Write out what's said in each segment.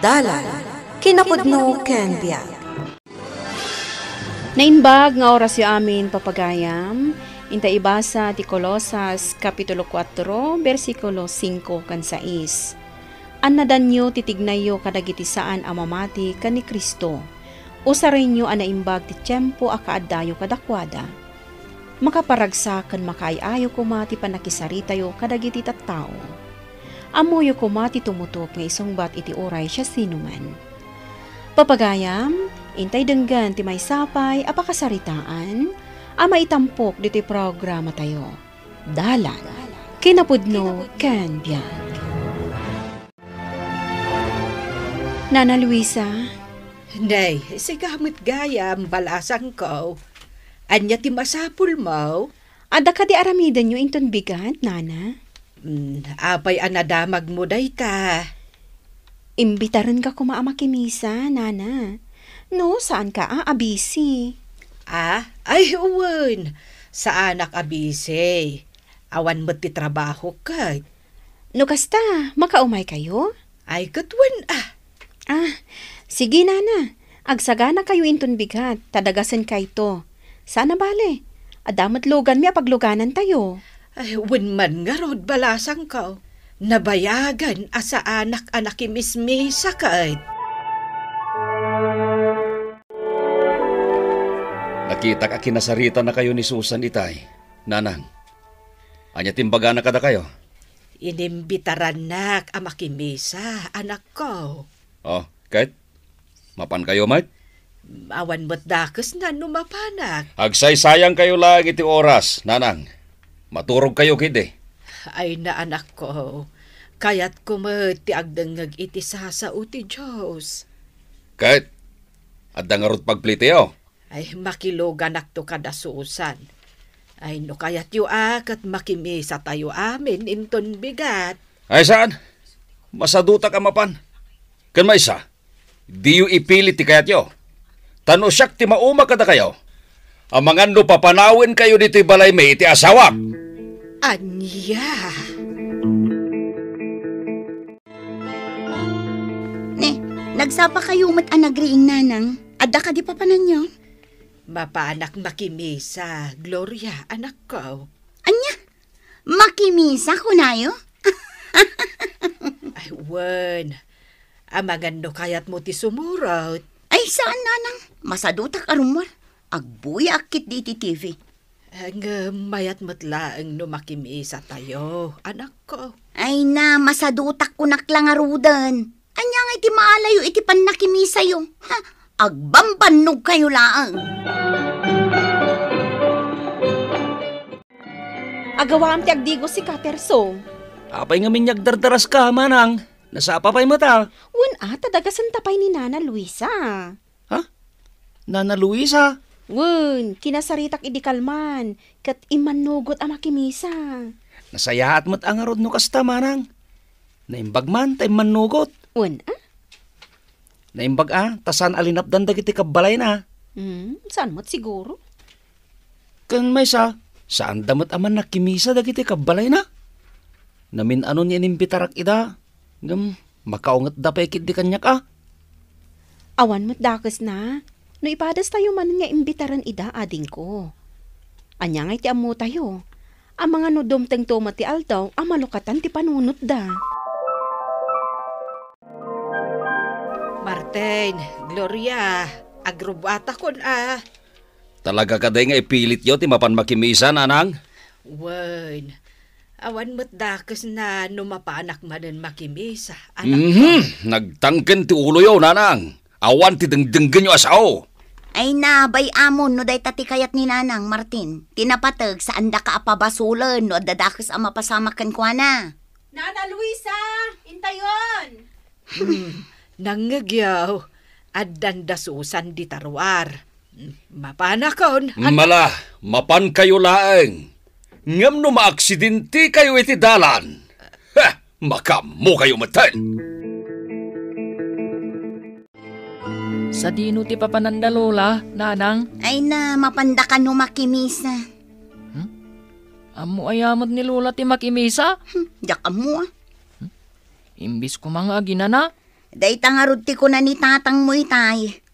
Dalan, kinapudno ken biag. Nainbag nga oras yu amin papagayam, inta ibasa ti Colosas Kapitulo 4, versikulo 5 kan 6. Annadanyo titignayo kadagiti saan amamati kan ni Kristo, usarenyo anaimbag ti tiyempo akaaddayo kadakwada. Makaparagsakan makaayayo kumati panakisaritayo kadagiti tattao. Amoyo kumati tumutok nga isungbat iti oray siya sinuman. Papagayam, intay denggan ti may sapay apakasaritaan, ama itampok diti programa tayo. Dalan, kinapudno ken biag. Nana Luisa? Nay, sigamit gayam balasang ko. Anya ti masapul mo? Ada ka di aramidan nyo inton bigat, Nana? Apay anadamag mo day ta. Imbitaran ka kumaamakimisa, Nana. No, saan ka abisi? Ay uwan. Sa anak abisi. Awan mo't ti trabaho ka. No kasta, makaumay kayo? Ay katwan Sige, Nana. Agsagana kayo inton bigat, tadagasan kay to. Sana bale. Adamat lugan mi apagluganan tayo. Ay uwan man nga rod balasang ko. Nabayagan asa anak-anak imismisa kahit. Nakita ka kinasarita na kayo ni Susan itay. Nanang, anya timbaga na kada kayo? Inimbitaran nak amakimisa, anak ko. Oh, kahit? Mapan kayo, mate? Awan mo't dakes na numapanak. Agsay-sayang kayo lang iti oras, Nanang. Maturog kayo kiti. Ay na anak ko, kayat ko ti agdangag iti sasa uti Diyos. Kahit, at dangarot pagpliteo. Ay makiloganak to kadasusan. Ay no kayat yu at makimisa tayo amin inton bigat. Ay saan? Masaduta ka mapan. Kan maisa, di yu ipilit ti kayat yo. Tano siyak ti mauma kada kayo. Amangan no papanawin kayo dito balay may iti asawak. Anya? Nagsapa kayo mat anagriing nanang. Adda ka di pa pananyo? Mapaanak makimisa, Gloria, anak ko. Anya? Makimisa ko nayo? Ay, wan. Amangan no kayat mo ti sumurot. Ay, saan nanang? Masadutak arumwar. Agbuya akit di ti TV. Ang mayat matlaang no makimisa tayo, anak ko. Ay na, masadutak ko naklang arudan. Anya nga iti maalayo iti panakimisa yung. Agbambanog kayo laang. Agawaam ti agdigo si Katerso. Apay nga minyag dardaras ka, manang. Nasapa pa'y mata. Tadagasan tapay ni Nana Luisa. Ha? Nana Luisa? Kinasaritak idikalman, kat imanugot ang makimisa. Nasayaat mo't ang arod no kasta, manang. Naimbag man, tayo manugot. Naimbag tasan alinapdan dagiti kabalay na. Saan mo't siguro? Kan may saan damot aman nakimisa dagiti kabalay na? Namin ano niya inimbitarak ida. Makaungat da pekit di kanyak Awan mo't dakes na. No ipadas tayo man nga imbitaran ida ading ko. Anya nga iti amu tayo. Ang mga nudom teng tomat ti aldaw, ang malukatan ti panunot da. Martin, Gloria, agrobata kon Talaga ka day nga ipilit yo ti mapan makimisa, Nanang? Wan. Awan mo't dakes na numapanak manen makimisa, anak ko. Nagtangken ti ulo yo, Nanang. Awan ti dengdenggen yo asao. Ay na, bay amon no day tati kayat ni nanang, Martin. Tinapatag saan da ka apabasulan no dadakis ang mapasamakan ko na. Nana Luisa, intayon! Nangagyaw, addan dasusan di tarwar. Mapanakon. Mala, mapan kayo laeng. Ngam no maaksidente kayo iti dalan. Makamu kayo matan. Sa dino ti papanandalola, nanang? Ay na, mapanda ka no makimisa. Amo ayamot ni Lola ti makimisa? Diyak mo Imbis ko mga ginana? Day tangarod ti ko na ni tatang mo itay.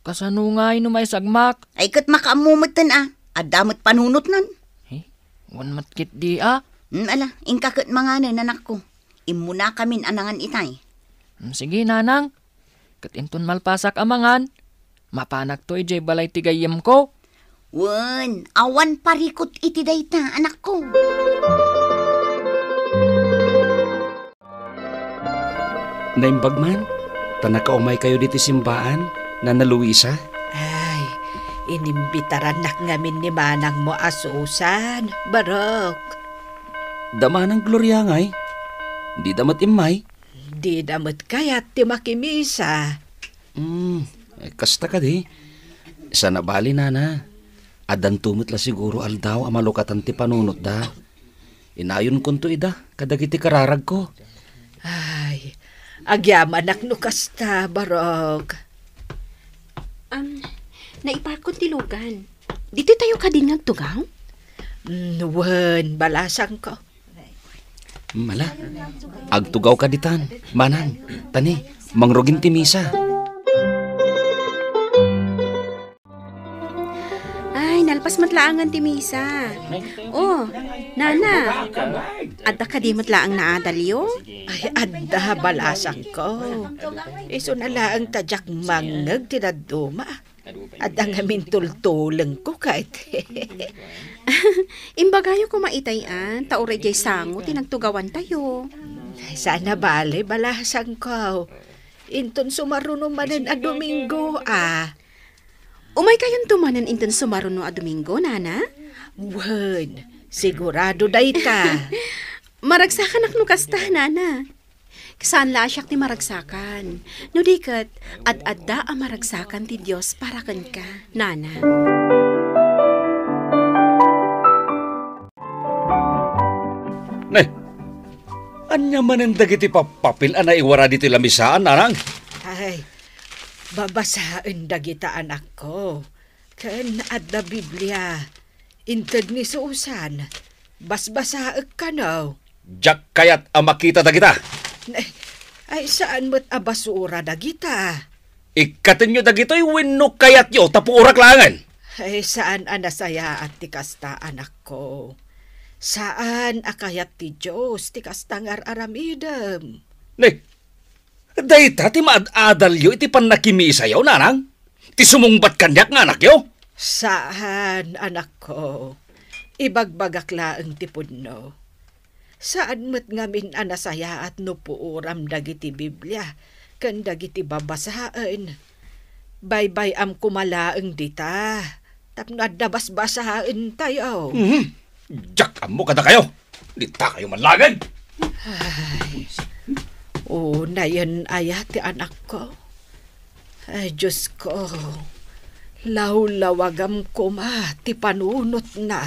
Kasano nga no may sagmak? Ay kat makaamumutan At damot panunot nun. Wan matkit di Ala, ingkakot mga anak ko. Imuna kamin anangan itay. Sige nanang. Katinton malpasak amangan. Mapanak to ijay balay tigayem ko. Wan, awan parikot iti dayta, anak ko. Naimbag man, tanakaumay kayo diti simbaan, Nana Luisa. Ay, inimbitaran nak ngamin ni manang mo asusan, Barok. Dama ng Gloria ngay. Di damat imay. Di damot kayat ti makimisa. Kasta ka di. Sana bali nana. Adan tumot la siguro aldaw amalukatan ti panunot da. Inayon kunto ida, kadagiti kararag ko. Ay, agyaman nak nukasta, Barok. Naiparkot ti lugan. Dito tayo kadingag tugaw? Wen, balasang ko. Mala, agtugaw ka ditan. Manang, tani, mangrugin ti misa. Ay, nalpas matlaangan ti misa. Oh, nana. Adda ka di matlaang naadalyo? Ay, adda balasang ko. Iso na lang tadyak mangag tinaduma. Adda nga mintultulang ko kahit. Imbagayo ko maitayan, tauray jay sango, tinagtugawan tayo. Sana bale balasang ko. Inton sumaruno manen a Domingo Umay kayon tumanan inton sumaruno a Domingo, nana? Wen, sigurado dayta. Maragsakan ak nukasta, nana. Saan la siyak ti maragsakan? No dikat, at-adda ang maragsakan ti Diyos para kan ka, nana. Ne, anya manen dagiti papapil na iwara dito lamisaan, nanang? Ay, babasaan dagita anak ko. Ken adda Biblia. Inted ni Susan. Basbasaag ka no. Jak kayat ang makita dagita. Ay, saan mo't abasura dagita? Ikatin nyo dagito'y winno kayat yo tapuurak langan. Ay, saan anasaya at tikasta anak ko? Saan akayat ti Diyos tikasta ngar aramidem? Ne, dayta ti maad-adal yo iti panakimisa yo, nanang? Ti sumungbat kanyak nga anak yo? Saan, anak ko? Ibagbagak laang ti pudno. Saan mo't ngamin anasaya at nupuuram dagiti Biblia, kan dagiti babasaan. Baybay am kumalaang dita, tapno adabas-basaan tayo. Jak mo kada kayo. Dita kayo manlagan. Na yan ayat ti anak ko. Ay, Diyos ko. Lawlawagam ko ti panunot na.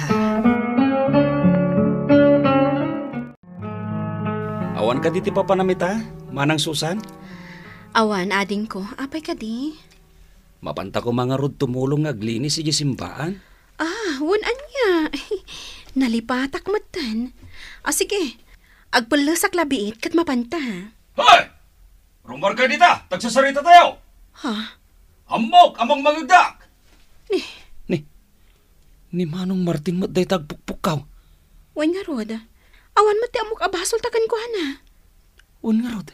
Awan ka diti papanamita, Manang Susan? Awan, ading ko, apay ka di? Mapanta ko mga rod tumulong aglinis si simbaan. Wunan niya. Nalipatak matan. Sige, agpalasak labiit kat mapanta. Hoy! Rumor ka dita, tagsasarita tayo. Ha? Amok amang magagdak. Ni Manong Martin mat day tagpukpukaw. Wan nga rod. Awan mati amok abasol takan ko na. Un nga rod.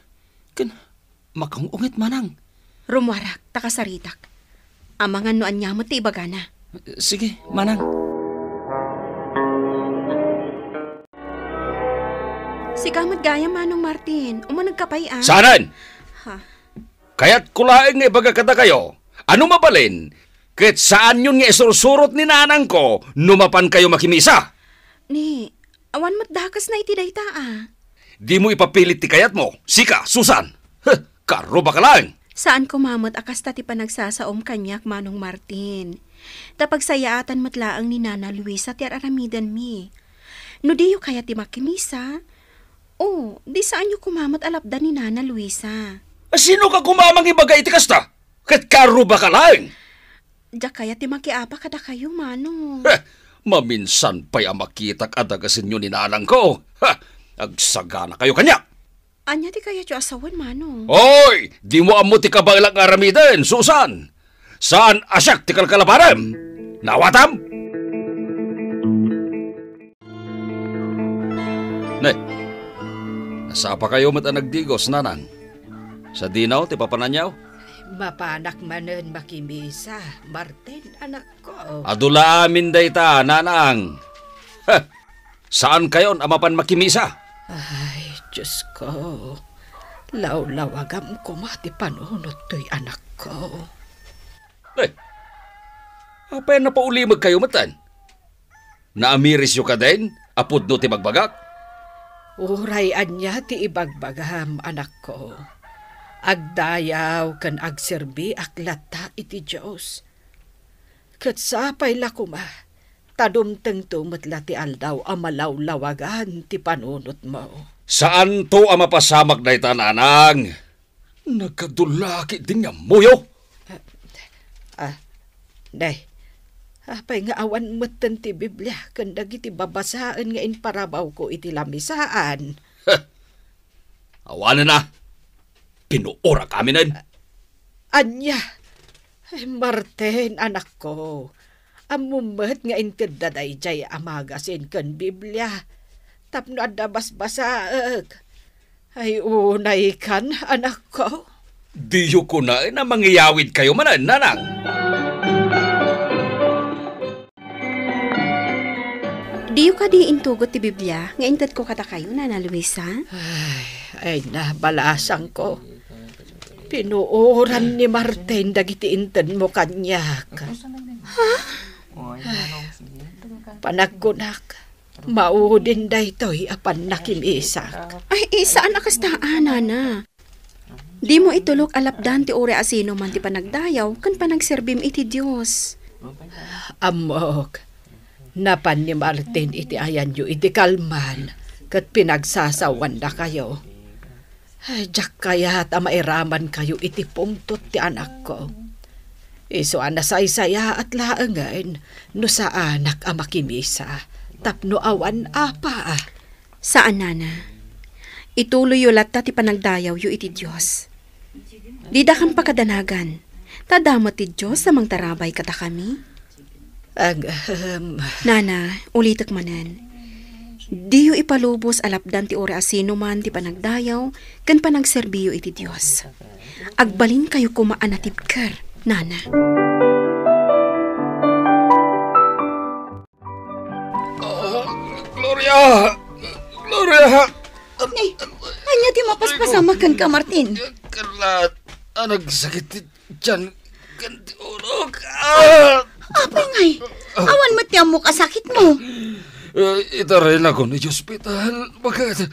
Kan, makangungit manang. Rumwarak, takasaritak. Amangan noan niya mo ti ibagana. Sige, manang. Si kamot gaya Manong Martin, umanagkapay Sanan? Ha? Kaya't kulaing nga ibaga kada kayo. Ano mabalin? Kahit saan yun nga isursurot ni nanang ko, numapan kayo makimisa. Ni, awan mat dakas na iti dayta Di mo ipapilit ti kayat mo. Sika, Susan. Karo ba ka lang? Saan kumamot akasta ti panagsasaom kanyak Manong Martin. Tapagsayaatan matlaang ni Nana Luisa ti aramidan mi. No di yu kaya ti makimisa? Di saan yu kumamot alapda ni Nana Luisa? Sino ka kumamang ibaga iti kasta? Kat karo ba ka lang? Diya kaya ti makiapa kada kayo, Manong. Maminsan pa'y amakitak adagasin nyo ni nanang ko. Agsagana kayo kanya. Anya ti kaya ti asawan, manong. Hoy! Di mo amo ti kabailang aramiden, Susan! Saan asyak ti kalkalabarem? Nawatam? Nay, nasa pa kayo mata nagdigos, nanang? Sa dinaw, ti papananyaw? Mapanak manen makimisa, Martin, anak ko. Adula amin dayta, nanang. Heh, saan kayon amapan makimisa? Ay, Diyos ko. Law-lawagam ko mati panunod to'y anak ko. Nay, apay na paulimag kayo matan? Naamiris yu ka din? Apod no ti magbagak? Urayan niya ti ibagbagam, anak ko. Agdayaw kan agserbi aklata iti Diyos. Kat sapay lakuma, tadumteng tumatla ti aldaw amalaw-lawagan ti panunot mo. Saan to ang mapasamak na itananang? Nagkadulaki din nga muyo. Day, apay nga awan matan ti Biblia kan dagiti babasaan nga inparabaw ko iti lamisaan. Awanan na. Pinuora kami nan. Anya, ay Martin, anak ko. Amumet nga intidaday jay amagasin kan Biblia. Tapno adabas-basaag. Ay unay kan, anak ko. Diyo ko na mangyayawid kayo manan, nanang. Diyo ka di intugot ti Biblia, nga inted ko kata kayo, Nana Luisa. Ay nabalasang ko. Pinuoran ni Martin dagiti inted mo kanyak. Panagkunak, maudin daytoy apan nakimisak. Ay, saan akastaan, Nana? Di mo itulok alapdan ti ore asino man ti panagdayaw, kan panagserbim iti Diyos. Amok, napan ni Martin iti ayan yu iti kalman, kat pinagsasawan na kayo. Ay, jak kaya mairaman kayo iti pungtot ti anak ko. Iso anasaysaya at laangan, no sa anak ang makimisa, tapno awan apa. Saan, Nana? Ituloy yu latta ti panagdayaw yu iti Diyos. Di da kang pakadanagan, tadamot ti Diyos sa mangtarabay kata kami. Nana, ulitak manan. Di yu ipalubos alapdan ti ore asino man ti panagdayaw, kan panagserbiyo iti Diyos. Agbalin kayo kumaanatib ker, Nana. Gloria! Gloria! Nay, anya ti mapaspasamakan ka, Martin. Kalat, nagsakit dyan, ganti ulog. Apay ngay, awan mo tiyang mo kasakit mo. Itaray na ko ni hospital. Bakit?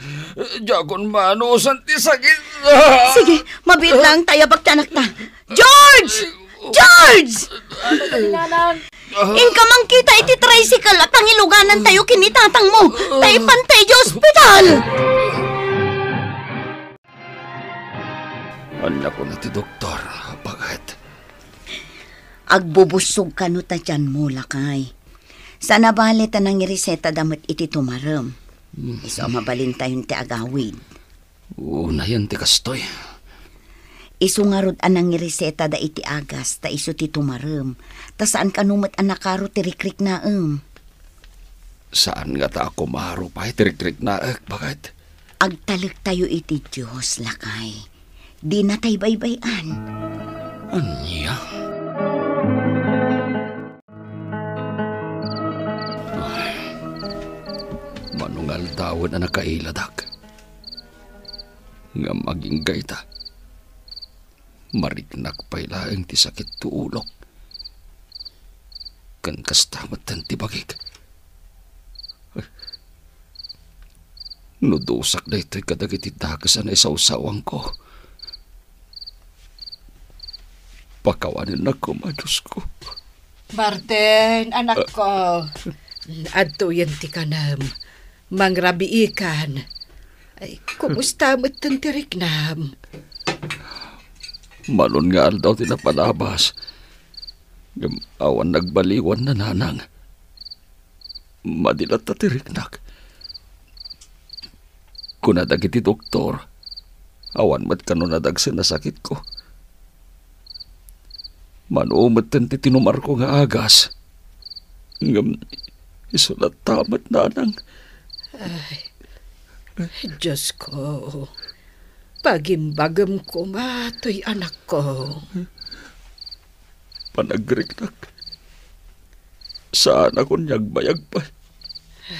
Diakon manusan ti sakit. Sige, mabit lang tayo pagtanak ta. George! George! Inka mang kita iti tricycle at ang iluganan tayo kinitatang mo. Tayo pantay di hospital. Anak ko na ti doktor. Bakit? Agbubusog ka no ta dyan mo, lakay. Sa nabalit ang reseta damat iti tumaram. Iso mabalin tayong ti agawid. Na yan ti kastoy. Iso nga rod anang reseta da iti agas, ta iso ti tumaram. Ta saan ka numat anakaro ti rikrik na Saan nga ta ako maro pa itirik-trik na bakit? Agtalag tayo iti Diyos, lakay. Di na tayo baybayan. Anya? Manungal dawon na nakailadak. Nga maging gayta. Marignak pa'y laeng ti sakit tuulok. Kan kastamat tan ti bagig. Nudusak na ito'y kadagiti dakasan ay sausawang ko. Pakawanin na ko, Diyos ko. Martin, anak ko. Adto yan ti kanam. Mangrabi ikan. Ay, kumusta mo itong tiriknam? Malon nga daw tinapalabas. Awan nagbaliwan na nanang. Madilat na tiriknak. Kunadagiti doktor, Awan mat kanon nadagsa na sakit ko. Manumat ti tinumar ko nga agas. Ngam, isulat tamat nanang. Diyos ko, pagimbagam ko matoy anak ko. Panagriknak. Saan ako niyagbayag pa?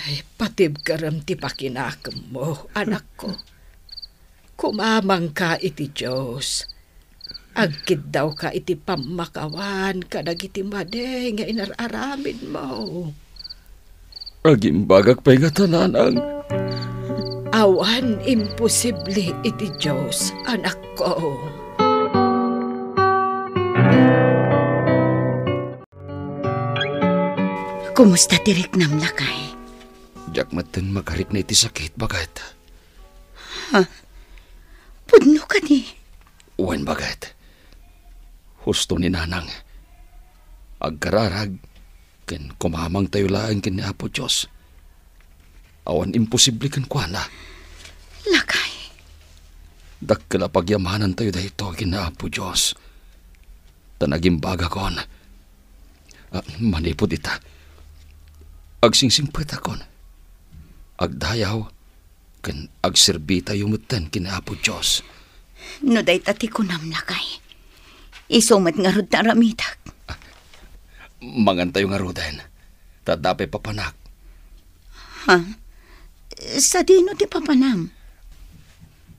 Ay, patib karam ti pakinakam mo, anak ko. Kumamang ka iti Diyos. Agkid daw ka iti pamakawan kadag iti made nga inararamid mo. Agimbagag pa'y nga tananang. Awan imposible iti Diyos, anak ko. Kumusta tirik nam lakay? Diyak matan makarik na iti sakit bagat. Pudno ka ni. Uwan bagat. Husto ni nanang. Agkararag. Ken kumamang tayo laang ken ni Apo Diyos. Awan imposible kan kuana. Lakay. Dakkala pagyamanan tayo dahito ken ni Apo Diyos. Tanagimbaga kon. Manipod ita. Agsingsingpet akon. Agdayaw. Ken agserbi tayo mutan ken ni Apo Diyos. No day tati ko nam lakay. Isumat nga rod na ramitak. Mangan tayo nga rodan. Tadapay papanak. Sa dino ti papanam?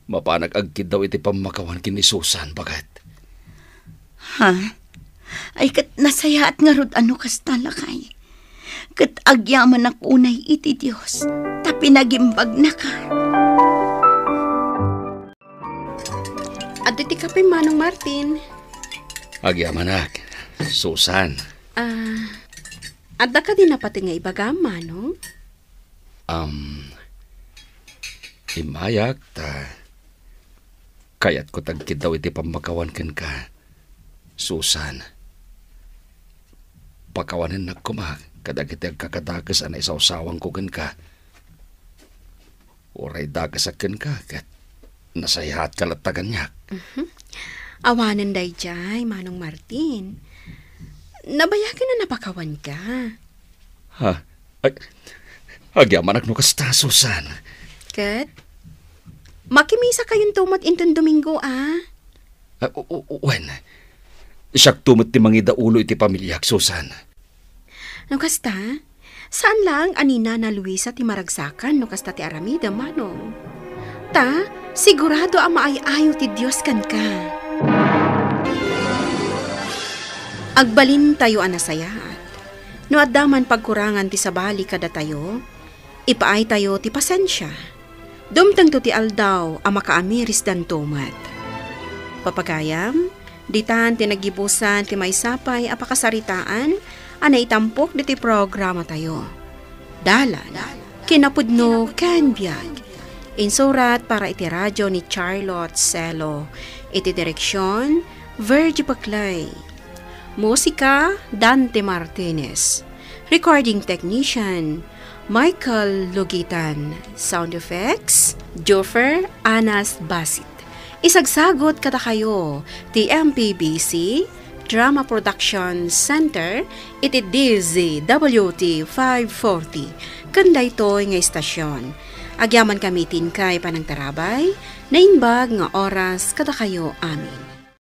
Mapanag agkid daw iti pamakawan kini Susan bagat. Ay kat nasayaat nga rod ano kasta lakay. Kat agyaman ak unay iti Diyos. Tapi nagimbag na ka. At iti kapay Manong Martin. Agyamanak. Susan. Adda ka din na pati nga ibagam, Manong? Imayak ta. Kayat ko tagkid daw iti pamakawan ken ka. Susan. Pakawanin nagkumag. Kadag iti agkakadakas anay sausawang ko ken ka. Oray dagas aken ka. Kat nasayahat kalatagan niyak. Awanan day jay, Manong Martin. Nabayagan na napakawan ka. Agyaman no kasta, Susan. Kat, makimisa kayong tumat intong Domingo, Wen, siyak tumot ti mangida ulo iti pamilyak, Susan. No kasta, saan lang anina na Luisa ti maragsakan no kasta ti aramida, Manong? Ta, sigurado ang maayayo ti Diyos kan ka. Agbalin tayo anasayaat. No addaman pagkurangan ti sabali kada tayo, ipaay tayo ti pasensya. Dumtang to ti aldaw ang makaamiris dan tumat. Papagayam, ditan ti nagibusan ti may sapay apakasaritaan, anay tampok di ti programa tayo. Dalan, kinapudno ken biag. Insurat para iti radyo ni Charlotte Celo. Iti direksyon, Virgie Paclay. Musika, Dante Martinez. Recording technician, Michael Lugitan. Sound effects, Joffer Anas Basit. Isagsagot kata kayo, ti MPBC Drama Production Center, iti DZWT 540. Kanda ito nga istasyon. Agyaman kamitin kay panang tarabay, nainbag nga oras kada kayo amin.